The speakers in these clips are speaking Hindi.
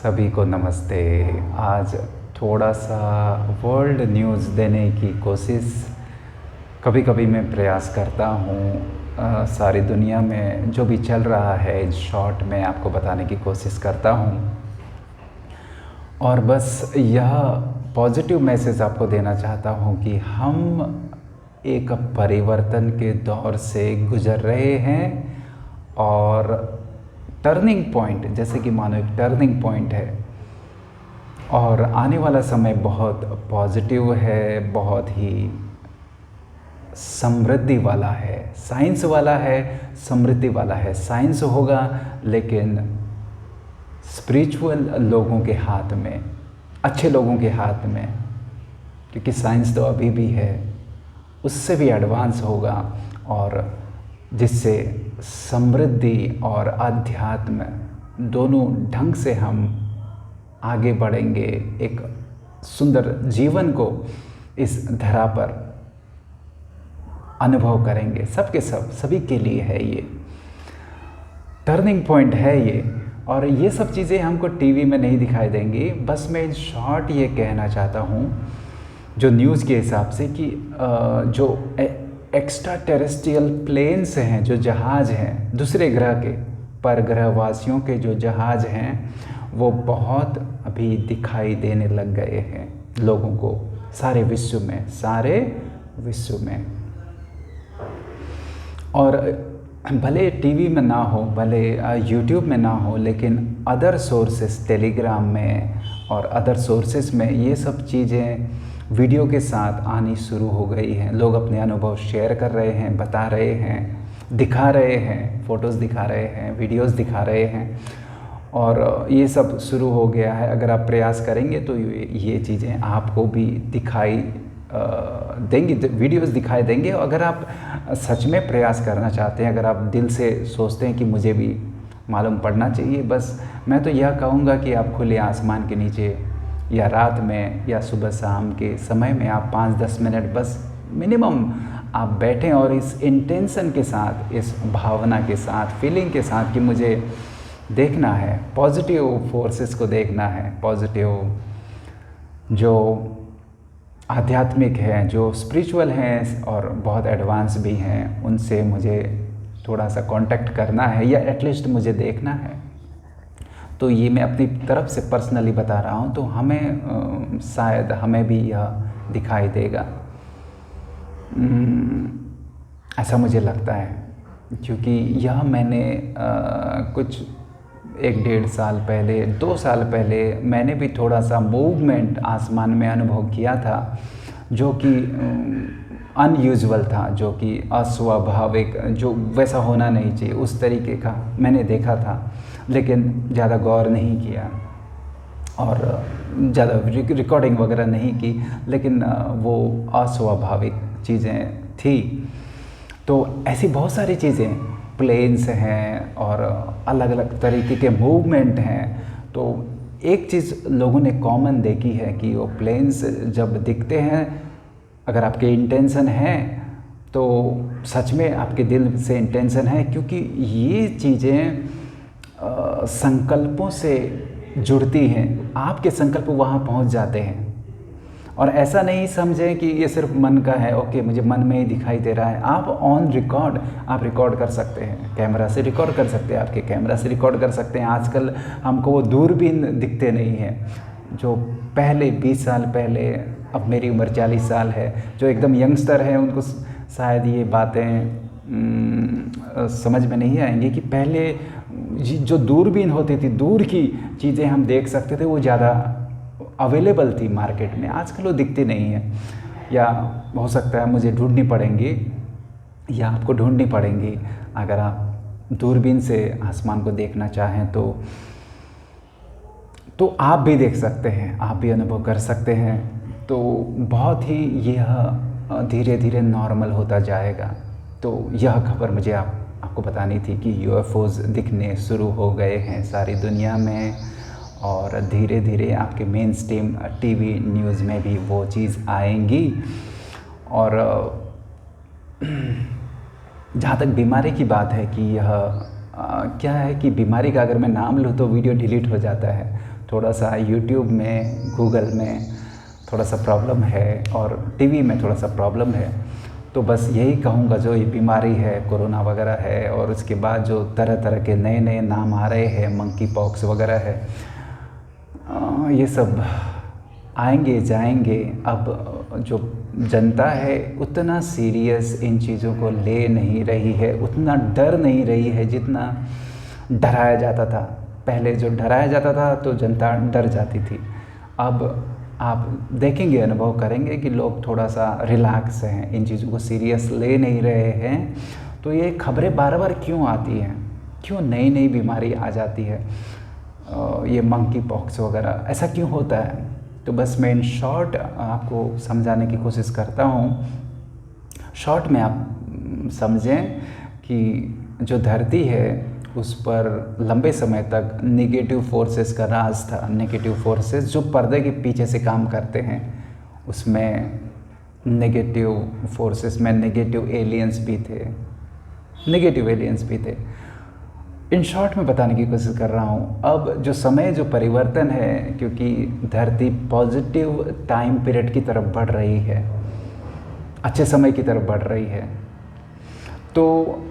सभी को नमस्ते। आज थोड़ा सा वर्ल्ड न्यूज़ देने की कोशिश कभी कभी मैं प्रयास करता हूँ। सारी दुनिया में जो भी चल रहा है शॉर्ट में आपको बताने की कोशिश करता हूँ और बस यह पॉजिटिव मैसेज आपको देना चाहता हूँ कि हम एक परिवर्तन के दौर से गुज़र रहे हैं और टर्निंग पॉइंट, जैसे कि मानो एक टर्निंग पॉइंट है और आने वाला समय बहुत पॉजिटिव है, बहुत ही समृद्धि वाला है, साइंस वाला है, समृद्धि वाला है। साइंस होगा लेकिन स्पिरिचुअल लोगों के हाथ में, अच्छे लोगों के हाथ में, क्योंकि साइंस तो अभी भी है, उससे भी एडवांस होगा और जिससे समृद्धि और अध्यात्म दोनों ढंग से हम आगे बढ़ेंगे, एक सुंदर जीवन को इस धरा पर अनुभव करेंगे। सबके सब, सभी के लिए है ये टर्निंग पॉइंट है ये। और ये सब चीज़ें हमको टीवी में नहीं दिखाई देंगी। बस मैं इन शॉर्ट ये कहना चाहता हूँ जो न्यूज़ के हिसाब से कि जो एक्स्ट्रा टेरेस्ट्रियल प्लेन्स हैं, जो जहाज़ हैं दूसरे ग्रह के, पर ग्रहवासियों के जो जहाज़ हैं वो बहुत अभी दिखाई देने लग गए हैं लोगों को, सारे विश्व में। और भले टीवी में ना हो, भले यूट्यूब में ना हो, लेकिन अदर सोर्सेस, टेलीग्राम में और अदर सोर्सेस में ये सब चीज़ें वीडियो के साथ आनी शुरू हो गई हैं। लोग अपने अनुभव शेयर कर रहे हैं, बता रहे हैं, दिखा रहे हैं, फ़ोटोज़ दिखा रहे हैं, वीडियोस दिखा रहे हैं और ये सब शुरू हो गया है। अगर आप प्रयास करेंगे तो ये चीज़ें आपको भी दिखाई देंगी, वीडियोस दिखाई देंगे। अगर आप सच में प्रयास करना चाहते हैं, अगर आप दिल से सोचते हैं कि मुझे भी मालूम पड़ना चाहिए, बस मैं तो यह कहूँगा कि आप खुले आसमान के नीचे या रात में या सुबह शाम के समय में आप 5-10 मिनट बस मिनिमम आप बैठें और इस इंटेंशन के साथ, इस भावना के साथ, फीलिंग के साथ कि मुझे देखना है, पॉजिटिव फोर्सेस को देखना है, पॉजिटिव जो आध्यात्मिक हैं, जो स्पिरिचुअल हैं और बहुत एडवांस भी हैं, उनसे मुझे थोड़ा सा कांटेक्ट करना है या एटलीस्ट मुझे देखना है। तो ये मैं अपनी तरफ से पर्सनली बता रहा हूँ, तो हमें शायद हमें भी यह दिखाई देगा, ऐसा मुझे लगता है। क्योंकि यह मैंने कुछ 1-1.5 साल पहले, 2 साल पहले मैंने भी थोड़ा सा मूवमेंट आसमान में अनुभव किया था जो कि अनयूजुअल था, जो कि अस्वाभाविक, जो वैसा होना नहीं चाहिए, उस तरीके का मैंने देखा था, लेकिन ज़्यादा गौर नहीं किया और ज़्यादा रिकॉर्डिंग वगैरह नहीं की, लेकिन वो अस्वाभाविक चीज़ें थी। तो ऐसी बहुत सारी चीज़ें, प्लेन्स हैं और अलग अलग तरीके के मूवमेंट हैं। तो एक चीज़ लोगों ने कॉमन देखी है कि वो प्लेन्स जब दिखते हैं, अगर आपके इंटेंशन है तो सच में आपके दिल से इंटेंशन है, क्योंकि ये चीज़ें संकल्पों से जुड़ती हैं, आपके संकल्प वहाँ पहुँच जाते हैं। और ऐसा नहीं समझें कि ये सिर्फ मन का है, ओके मुझे मन में ही दिखाई दे रहा है। आप ऑन रिकॉर्ड, आप रिकॉर्ड कर सकते हैं, कैमरा से रिकॉर्ड कर सकते हैं, आपके कैमरा से रिकॉर्ड कर सकते हैं। आजकल हमको वो दूरबीन दिखते नहीं हैं जो पहले 20 साल पहले, अब मेरी उम्र 40 साल है, जो एकदम यंगस्टर हैं उनको शायद ये बातें समझ में नहीं आएंगी कि पहले जो दूरबीन होती थी, दूर की चीज़ें हम देख सकते थे, वो ज़्यादा अवेलेबल थी मार्केट में। आजकल वो दिखती नहीं है, या हो सकता है मुझे ढूंढनी पड़ेंगी या आपको ढूंढनी पड़ेंगी। अगर आप दूरबीन से आसमान को देखना चाहें तो आप भी देख सकते हैं, आप भी अनुभव कर सकते हैं। तो बहुत ही यह धीरे धीरे नॉर्मल होता जाएगा। तो यह खबर मुझे आपको बतानी थी कि यूएफओज़ दिखने शुरू हो गए हैं सारी दुनिया में और धीरे धीरे आपके मेन स्ट्रीम टीवी न्यूज़ में भी वो चीज़ आएंगी। और जहाँ तक बीमारी की बात है कि यह क्या है कि बीमारी का अगर मैं नाम लूँ तो वीडियो डिलीट हो जाता है, थोड़ा सा यूट्यूब में, गूगल में थोड़ा सा प्रॉब्लम है और टीवी में थोड़ा सा प्रॉब्लम है। तो बस यही कहूँगा, जो ये बीमारी है कोरोना वगैरह है और उसके बाद जो तरह तरह के नए नए नाम आ रहे हैं, मंकी पॉक्स वगैरह है, ये सब आएंगे जाएंगे। अब जो जनता है उतना सीरियस इन चीज़ों को ले नहीं रही है, उतना डर नहीं रही है जितना डराया जाता था। पहले जो डराया जाता था तो जनता डर जाती थी। अब आप देखेंगे, अनुभव करेंगे कि लोग थोड़ा सा रिलैक्स हैं, इन चीज़ों को सीरियस ले नहीं रहे हैं। तो ये खबरें बार बार क्यों आती हैं, क्यों नई नई बीमारी आ जाती है, ये मंकी पॉक्स वगैरह, ऐसा क्यों होता है? तो बस मैं इन शॉर्ट आपको समझाने की कोशिश करता हूँ। शॉर्ट में आप समझें कि जो धरती है उस पर लंबे समय तक नेगेटिव फोर्सेस का राज था। नेगेटिव फोर्सेस जो पर्दे के पीछे से काम करते हैं, उसमें नेगेटिव फोर्सेस में नेगेटिव एलियंस भी थे, नेगेटिव एलियंस भी थे। इन शॉर्ट में बताने की कोशिश कर रहा हूँ। अब जो समय, जो परिवर्तन है, क्योंकि धरती पॉजिटिव टाइम पीरियड की तरफ बढ़ रही है, अच्छे समय की तरफ बढ़ रही है, तो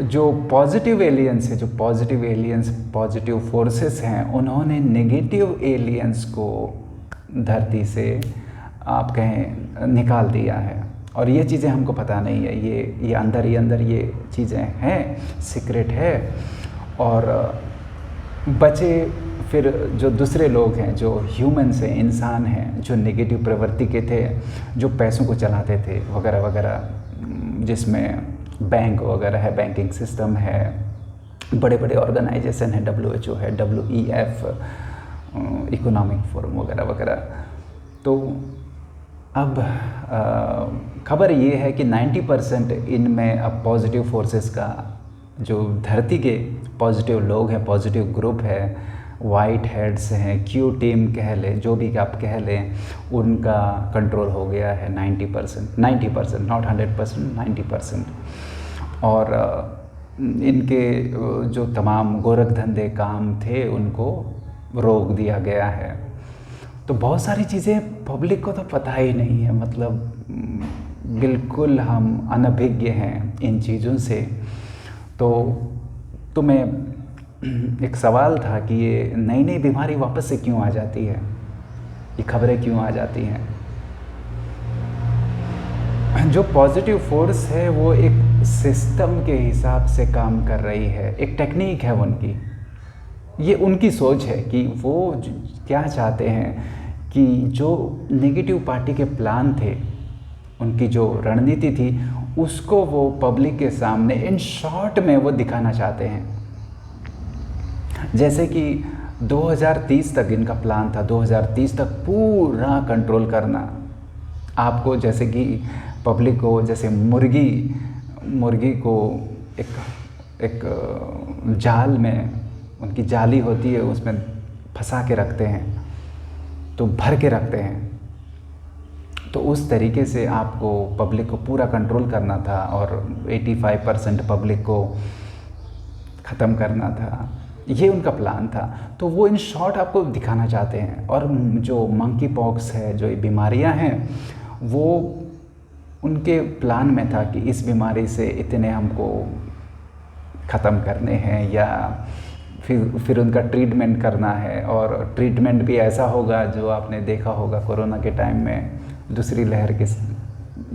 जो पॉजिटिव एलियंस है, जो पॉजिटिव एलियंस, पॉजिटिव फोर्सेस हैं, उन्होंने नेगेटिव एलियंस को धरती से आप कहें निकाल दिया है। और ये चीज़ें हमको पता नहीं है, ये अंदर ही अंदर ये चीज़ें हैं, सीक्रेट है। और बचे फिर जो दूसरे लोग हैं, जो ह्यूमन्स हैं, इंसान हैं, जो नेगेटिव प्रवृत्ति के थे, जो पैसों को चलाते थे वगैरह वगैरह, जिसमें बैंक वगैरह है, बैंकिंग सिस्टम है, बड़े बड़े ऑर्गेनाइजेशन है, WHO है, WEF, इकोनॉमिक फोरम वगैरह वगैरह। तो अब खबर ये है कि 90% इनमें अब पॉजिटिव फोर्सेस का, जो धरती के पॉजिटिव लोग हैं, पॉजिटिव ग्रुप है, वाइट हेड्स हैं, क्यू टीम कह लें, जो भी आप कह लें, उनका कंट्रोल हो गया है 90%, नॉट 100%, 90%। और इनके जो तमाम गोरख धंधे काम थे उनको रोक दिया गया है। तो बहुत सारी चीज़ें पब्लिक को तो पता ही नहीं है, मतलब बिल्कुल हम अनभिज्ञ हैं इन चीज़ों से। तो मैं एक सवाल था कि ये नई नई बीमारी वापस से क्यों आ जाती है, ये खबरें क्यों आ जाती हैं? जो पॉजिटिव फोर्स है वो एक सिस्टम के हिसाब से काम कर रही है, एक टेक्निक है उनकी, ये उनकी सोच है कि वो क्या चाहते हैं कि जो नेगेटिव पार्टी के प्लान थे, उनकी जो रणनीति थी, उसको वो पब्लिक के सामने इन शॉर्ट में वो दिखाना चाहते हैं। जैसे कि 2030 तक इनका प्लान था, 2030 तक पूरा कंट्रोल करना। आपको जैसे कि पब्लिक को, जैसे मुर्गी को एक जाल में, उनकी जाली होती है, उसमें फंसा के रखते हैं, तो भर के रखते हैं। तो उस तरीके से आपको पब्लिक को पूरा कंट्रोल करना था और 85% पब्लिक को ख़त्म करना था, ये उनका प्लान था। तो वो इन शॉर्ट आपको दिखाना चाहते हैं। और जो मंकी पॉक्स है, जो ये बीमारियां हैं, वो उनके प्लान में था कि इस बीमारी से इतने हमको ख़त्म करने हैं, या फिर उनका ट्रीटमेंट करना है। और ट्रीटमेंट भी ऐसा होगा जो आपने देखा होगा कोरोना के टाइम में, दूसरी लहर के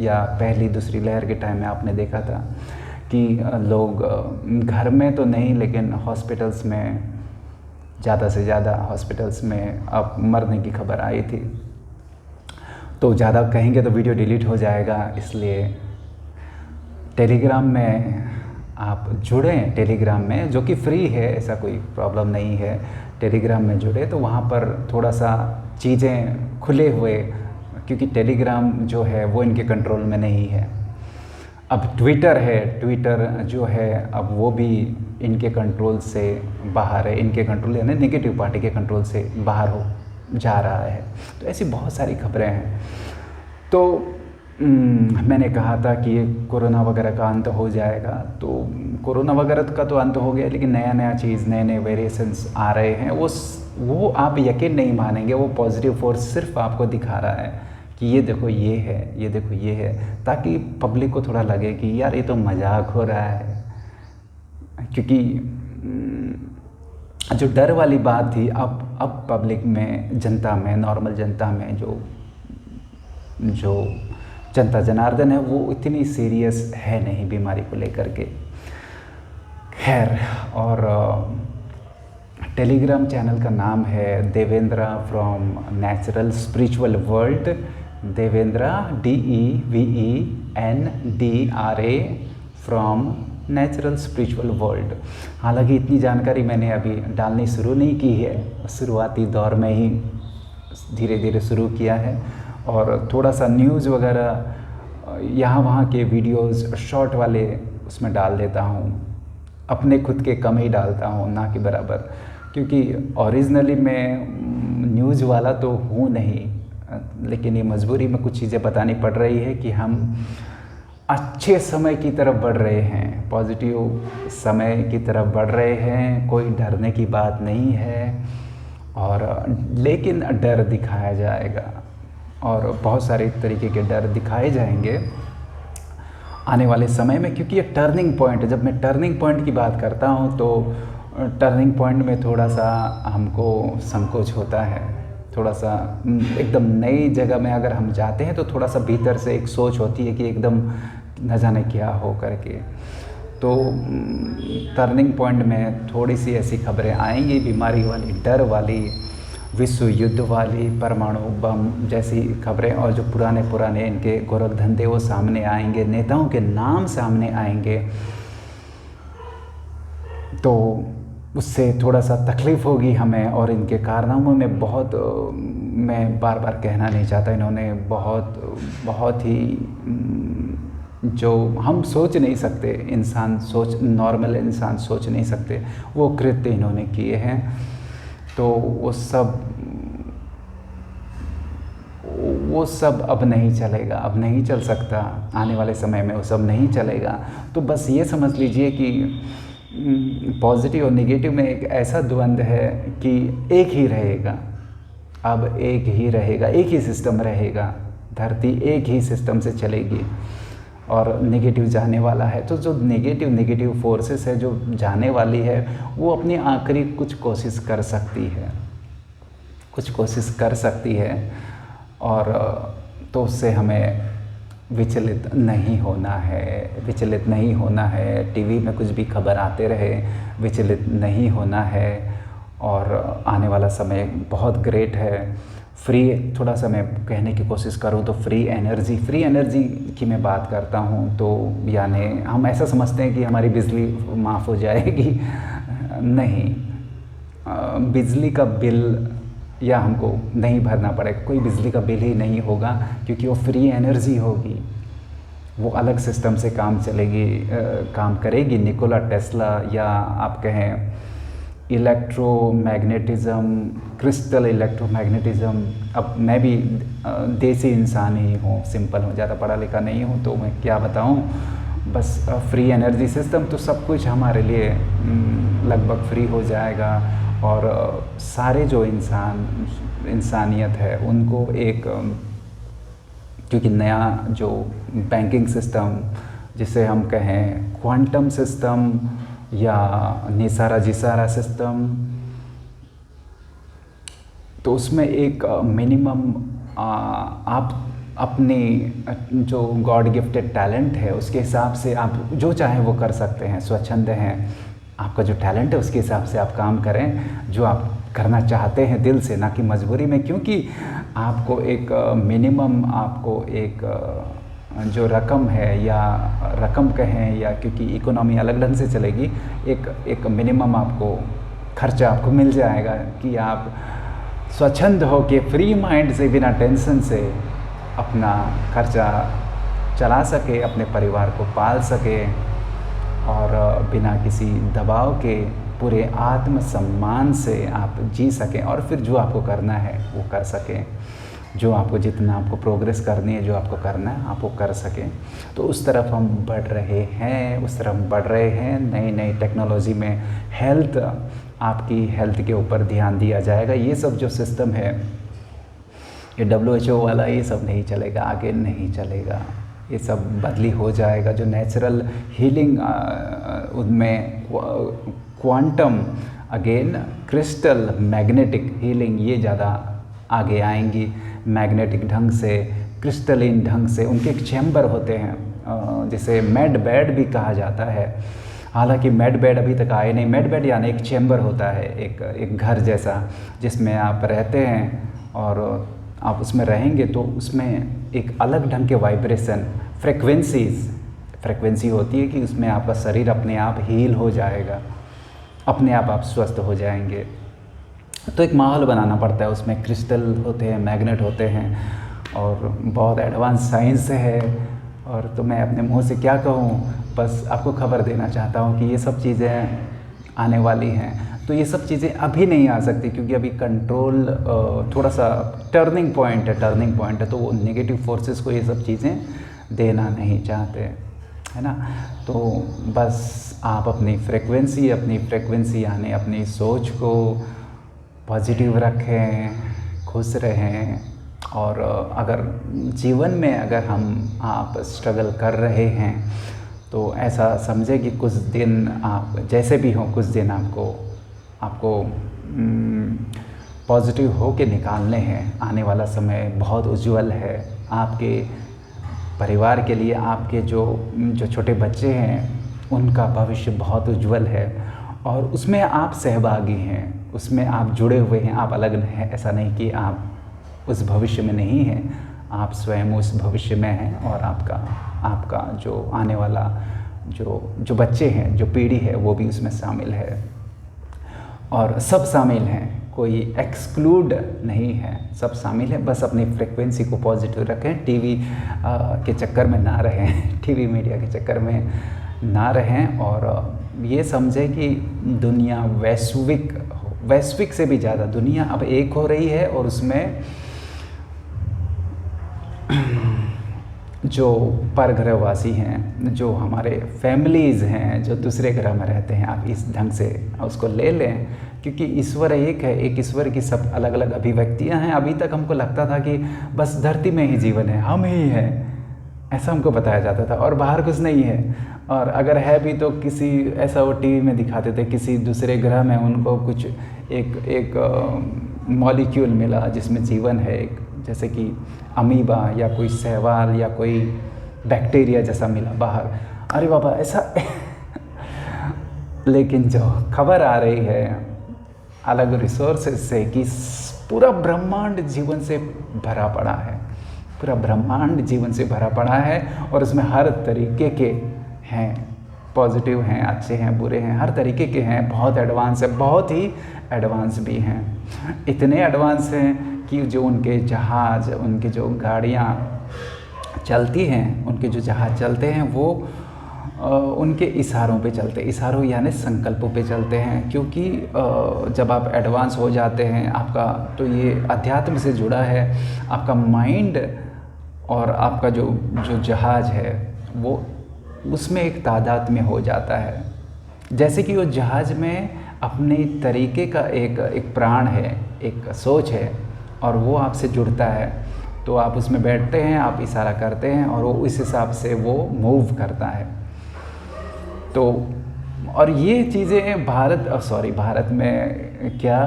या पहली दूसरी लहर के टाइम में आपने देखा था कि लोग घर में तो नहीं, लेकिन हॉस्पिटल्स में, ज़्यादा से ज़्यादा हॉस्पिटल्स में अब मरने की खबर आई थी। तो ज़्यादा कहेंगे तो वीडियो डिलीट हो जाएगा, इसलिए टेलीग्राम में आप जुड़ें, टेलीग्राम में, जो कि फ्री है, ऐसा कोई प्रॉब्लम नहीं है। टेलीग्राम में जुड़े तो वहाँ पर थोड़ा सा चीज़ें खुले हुए, क्योंकि टेलीग्राम जो है वो इनके कंट्रोल में नहीं है। अब ट्विटर है, ट्विटर जो है अब वो भी इनके कंट्रोल से बाहर है, इनके कंट्रोल यानी नेगेटिव पार्टी के कंट्रोल से बाहर हो जा रहा है। तो ऐसी बहुत सारी खबरें हैं। तो मैंने कहा था कि ये कोरोना वगैरह का अंत हो जाएगा, तो कोरोना वगैरह का तो अंत हो गया, लेकिन नया नया चीज़, नए नए वेरिएशंस आ रहे हैं। वो आप यकीन नहीं मानेंगे, वो पॉजिटिव फोर्स सिर्फ आपको दिखा रहा है कि ये देखो ये है, ये देखो ये है, ताकि पब्लिक को थोड़ा लगे कि यार ये तो मजाक हो रहा है। क्योंकि जो डर वाली बात थी, अब पब्लिक में, जनता में, नॉर्मल जनता में जो जो जनता जनार्दन है वो इतनी सीरियस है नहीं बीमारी को लेकर के। खैर, और टेलीग्राम चैनल का नाम है Devendra from natural spiritual world. Devendra DEVENDRA from natural spiritual world. हालांकि इतनी जानकारी मैंने अभी डालनी शुरू नहीं की है, शुरुआती दौर में ही धीरे धीरे शुरू किया है, और थोड़ा सा न्यूज़ वगैरह यहाँ वहाँ के वीडियोस शॉर्ट वाले उसमें डाल देता हूँ, अपने खुद के कम ही डालता हूँ, ना कि बराबर, क्योंकि ओरिजिनली मैं न्यूज़ वाला तो हूँ नहीं, लेकिन ये मजबूरी में कुछ चीज़ें बतानी पड़ रही है कि हम अच्छे समय की तरफ बढ़ रहे हैं, पॉजिटिव समय की तरफ बढ़ रहे हैं। कोई डरने की बात नहीं है, और लेकिन डर दिखाया जाएगा, और बहुत सारे तरीके के डर दिखाए जाएंगे आने वाले समय में, क्योंकि ये टर्निंग पॉइंट है। जब मैं टर्निंग पॉइंट की बात करता हूँ तो टर्निंग पॉइंट में थोड़ा सा हमको संकोच होता है, थोड़ा सा एकदम नई जगह में अगर हम जाते हैं तो थोड़ा सा भीतर से एक सोच होती है कि एकदम न जाने क्या हो करके। तो टर्निंग पॉइंट में थोड़ी सी ऐसी खबरें आएंगी, बीमारी वाली, डर वाली, विश्व युद्ध वाली, परमाणु बम जैसी खबरें, और जो पुराने इनके गोरख धंधे वो सामने आएंगे, नेताओं के नाम सामने आएंगे। तो उससे थोड़ा सा तकलीफ़ होगी हमें, और इनके कारनामों में बहुत, मैं बार बार कहना नहीं चाहता, इन्होंने बहुत ही जो हम सोच नहीं सकते, नॉर्मल इंसान सोच नहीं सकते, वो कृत्य इन्होंने किए हैं। तो वो सब अब नहीं चलेगा, अब नहीं चल सकता, आने वाले समय में वो सब नहीं चलेगा। तो बस ये समझ लीजिए कि पॉजिटिव और नेगेटिव में एक ऐसा द्वंद्व है कि एक ही रहेगा, अब एक ही रहेगा, एक ही सिस्टम रहेगा, धरती एक ही सिस्टम से चलेगी, और नेगेटिव जाने वाला है। तो जो नेगेटिव फोर्सेस है जो जाने वाली है, वो अपनी आखिरी कुछ कोशिश कर सकती है, और तो उससे हमें विचलित नहीं होना है। टीवी में कुछ भी खबर आते रहे, विचलित नहीं होना है, और आने वाला समय बहुत ग्रेट है। थोड़ा सा मैं कहने की कोशिश करूँ तो फ्री एनर्जी की मैं बात करता हूँ, तो यानी हम ऐसा समझते हैं कि हमारी बिजली माफ़ हो जाएगी, नहीं, बिजली का बिल या हमको नहीं भरना पड़ेगा, कोई बिजली का बिल ही नहीं होगा, क्योंकि वो फ्री एनर्जी होगी, वो अलग सिस्टम से काम करेगी। निकोला टेस्ला, या आप कहें इलेक्ट्रोमैग्नेटिज़्म, क्रिस्टल इलेक्ट्रोमैग्नेटिज़्म। अब मैं भी देसी इंसान ही हूँ, सिंपल हूँ, ज़्यादा पढ़ा लिखा नहीं हूँ, तो मैं क्या बताऊँ, बस फ्री एनर्जी सिस्टम, तो सब कुछ हमारे लिए लगभग फ्री हो जाएगा, और सारे जो इंसानियत है उनको एक, क्योंकि नया जो बैंकिंग सिस्टम, जिसे हम कहें क्वांटम सिस्टम या निसारा जिसारा सिस्टम, तो उसमें एक मिनिमम आप अपनी जो गॉड गिफ्टेड टैलेंट है उसके हिसाब से आप जो चाहें वो कर सकते हैं, स्वच्छंद हैं। आपका जो टैलेंट है उसके हिसाब से आप काम करें, जो आप करना चाहते हैं दिल से, ना कि मजबूरी में, क्योंकि आपको एक मिनिमम, आपको एक जो रकम है, या रकम कहें, या क्योंकि इकोनॉमी अलग ढंग से चलेगी, एक मिनिमम आपको खर्चा आपको मिल जाएगा कि आप स्वच्छंद हो के फ्री माइंड से, बिना टेंशन से अपना खर्चा चला सके, अपने परिवार को पाल सके, और बिना किसी दबाव के पूरे आत्मसम्मान से आप जी सकें, और फिर जो आपको करना है वो कर सकें, जो आपको जितना आपको प्रोग्रेस करनी है, जो आपको करना है आप वो कर सकें। तो उस तरफ हम बढ़ रहे हैं, नई नई टेक्नोलॉजी में हेल्थ आपकी हेल्थ के ऊपर ध्यान दिया जाएगा। ये सब जो सिस्टम है, ये WHO वाला ये सब नहीं चलेगा, आगे नहीं चलेगा, ये सब बदली हो जाएगा। जो नेचुरल हीलिंग उनमें quantum, again crystal, magnetic healing, ये ज़्यादा आगे आएंगी। मैग्नेटिक ढंग से, क्रिस्टलिन ढंग से उनके एक चैम्बर होते हैं जिसे मेड बेड भी कहा जाता है। हालांकि मेड बेड अभी तक आए नहीं। मेड बेड यानी एक चैम्बर होता है, एक घर जैसा, जिसमें आप रहते हैं और आप उसमें रहेंगे तो उसमें एक अलग ढंग के वाइब्रेशन, फ्रिक्वेंसी होती है कि उसमें आपका शरीर अपने आप हील हो जाएगा, अपने आप स्वस्थ हो जाएंगे। तो एक माहौल बनाना पड़ता है, उसमें क्रिस्टल होते हैं, मैग्नेट होते हैं और बहुत एडवांस साइंस है। और तो मैं अपने मुंह से क्या कहूँ, बस आपको खबर देना चाहता हूँ कि ये सब चीज़ें आने वाली हैं। तो ये सब चीज़ें अभी नहीं आ सकती क्योंकि अभी कंट्रोल थोड़ा सा टर्निंग पॉइंट है, तो वो नेगेटिव फोर्सेस को ये सब चीज़ें देना नहीं चाहते, है ना। तो बस आप अपनी फ्रेक्वेंसी यानी अपनी सोच को पॉजिटिव रखें, खुश रहें। और अगर जीवन में आप स्ट्रगल कर रहे हैं तो ऐसा समझे कि कुछ दिन आप जैसे भी हों, कुछ दिन आपको पॉजिटिव हो के निकालने हैं। आने वाला समय बहुत उज्जवल है आपके परिवार के लिए। आपके जो छोटे बच्चे हैं उनका भविष्य बहुत उज्जवल है और उसमें आप सहभागी हैं, उसमें आप जुड़े हुए हैं, आप अलग हैं। ऐसा नहीं कि आप उस भविष्य में नहीं हैं, आप स्वयं उस भविष्य में हैं और आपका जो आने वाला जो बच्चे हैं, जो पीढ़ी है, वो भी उसमें शामिल है। और सब शामिल हैं, कोई एक्सक्लूड नहीं है, सब शामिल है। बस अपनी फ्रिक्वेंसी को पॉजिटिव रखें, टीवी के चक्कर में ना रहें, टीवी मीडिया के चक्कर में ना रहें और ये समझें कि दुनिया वैश्विक से भी ज़्यादा दुनिया अब एक हो रही है और उसमें जो परग्रहवासी हैं, जो हमारे फैमिलीज़ हैं, जो दूसरे ग्रह में रहते हैं, आप इस ढंग से उसको ले लें क्योंकि ईश्वर एक है। एक ईश्वर की सब अलग अलग अभिव्यक्तियां हैं। अभी तक हमको लगता था कि बस धरती में ही जीवन है, हम ही हैं, ऐसा हमको बताया जाता था और बाहर कुछ नहीं है। और अगर है भी तो किसी ऐसा वो टीवी में दिखाते थे किसी दूसरे ग्रह में उनको कुछ एक मॉलिक्यूल मिला जिसमें जीवन है, एक जैसे कि अमीबा या कोई शैवाल या कोई बैक्टीरिया जैसा मिला बाहर। अरे बाबा ऐसा लेकिन जो खबर आ रही है अलग रिसोर्सेज से कि पूरा ब्रह्मांड जीवन से भरा पड़ा है, पूरा ब्रह्मांड जीवन से भरा पड़ा है और उसमें हर तरीके के हैं, पॉजिटिव हैं, अच्छे हैं, बुरे हैं, हर तरीके के हैं। बहुत एडवांस है, बहुत ही एडवांस भी हैं। इतने एडवांस हैं कि जो उनके जहाज़, उनकी जो गाड़ियाँ चलती हैं, उनके जो जहाज़ चलते हैं वो उनके इशारों पे चलते हैं। इशारों यानी संकल्पों पे चलते हैं क्योंकि जब आप एडवांस हो जाते हैं आपका तो ये अध्यात्म से जुड़ा है। आपका माइंड और आपका जो जहाज़ है वो उसमें एक तादाद में हो जाता है। जैसे कि वो जहाज़ में अपने तरीके का एक प्राण है, एक सोच है और वो आपसे जुड़ता है। तो आप उसमें बैठते हैं, आप इशारा करते हैं और वो इस हिसाब से वो मूव करता है। तो और ये चीज़ें भारत में क्या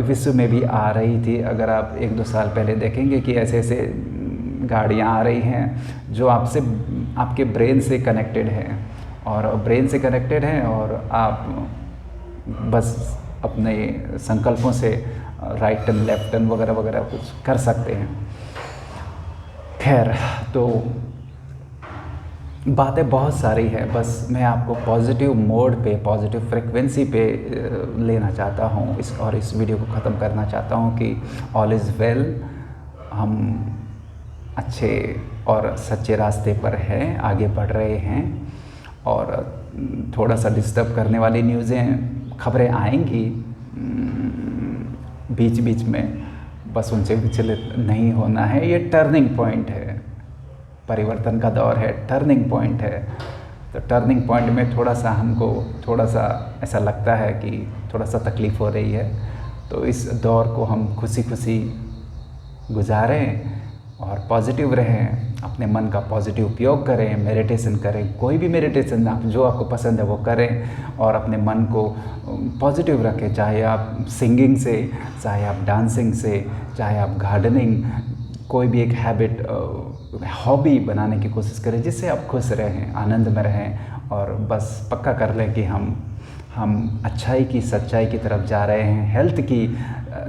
विश्व में भी आ रही थी। अगर आप 1-2 साल पहले देखेंगे कि ऐसे गाड़ियाँ आ रही हैं जो आपके ब्रेन से कनेक्टेड हैं और आप बस अपने संकल्पों से राइट टर्न, लेफ्ट टर्न वगैरह वगैरह कुछ कर सकते हैं। खैर, तो बातें बहुत सारी है, बस मैं आपको पॉजिटिव मोड पे, पॉजिटिव फ्रिक्वेंसी पे लेना चाहता हूँ इस वीडियो को ख़त्म करना चाहता हूँ कि ऑल इज़ वेल, हम अच्छे और सच्चे रास्ते पर हैं, आगे बढ़ रहे हैं। और थोड़ा सा डिस्टर्ब करने वाली खबरें आएंगी बीच बीच में, बस उनसे विचलित नहीं होना है। ये टर्निंग पॉइंट है, परिवर्तन का दौर है, टर्निंग पॉइंट है। तो टर्निंग पॉइंट में थोड़ा सा हमको थोड़ा सा ऐसा लगता है कि थोड़ा सा तकलीफ़ हो रही है। तो इस दौर को हम खुशी खुशी गुजारें और पॉजिटिव रहें, अपने मन का पॉजिटिव उपयोग करें, मेडिटेशन करें, कोई भी मेडिटेशन आप जो आपको पसंद है वो करें और अपने मन को पॉजिटिव रखें। चाहे आप सिंगिंग से, चाहे आप डांसिंग से, चाहे आप गार्डनिंग, कोई भी एक हैबिट हॉबी बनाने की कोशिश करें जिससे आप खुश रहें, आनंद में रहें और बस पक्का कर लें कि हम अच्छाई की, सच्चाई की तरफ जा रहे हैं, हेल्थ की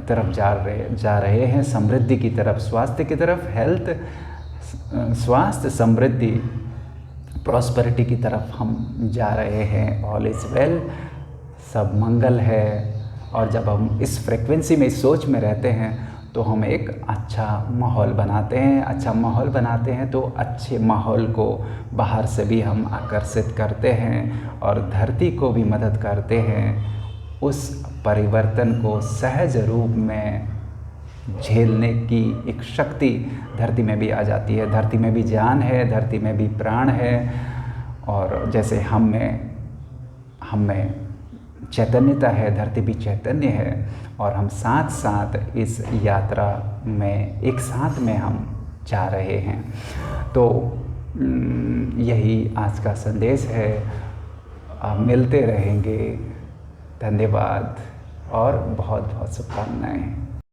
तरफ जा रहे हैं, समृद्धि की तरफ, स्वास्थ्य की तरफ, हेल्थ, स्वास्थ्य, समृद्धि, प्रॉस्पेरिटी की तरफ हम जा रहे हैं। ऑल इज़ वेल, सब मंगल है। और जब हम इस फ्रीक्वेंसी में, इस सोच में रहते हैं तो हम एक अच्छा माहौल बनाते हैं। अच्छा माहौल बनाते हैं तो अच्छे माहौल को बाहर से भी हम आकर्षित करते हैं और धरती को भी मदद करते हैं उस परिवर्तन को सहज रूप में झेलने की एक शक्ति धरती में भी आ जाती है। धरती में भी जान है, धरती में भी प्राण है और जैसे हम में चैतन्यता है, धरती भी चैतन्य है और हम साथ साथ इस यात्रा में एक साथ में हम जा रहे हैं। तो यही आज का संदेश है। आप मिलते रहेंगे। धन्यवाद और बहुत बहुत शुभकामनाएं।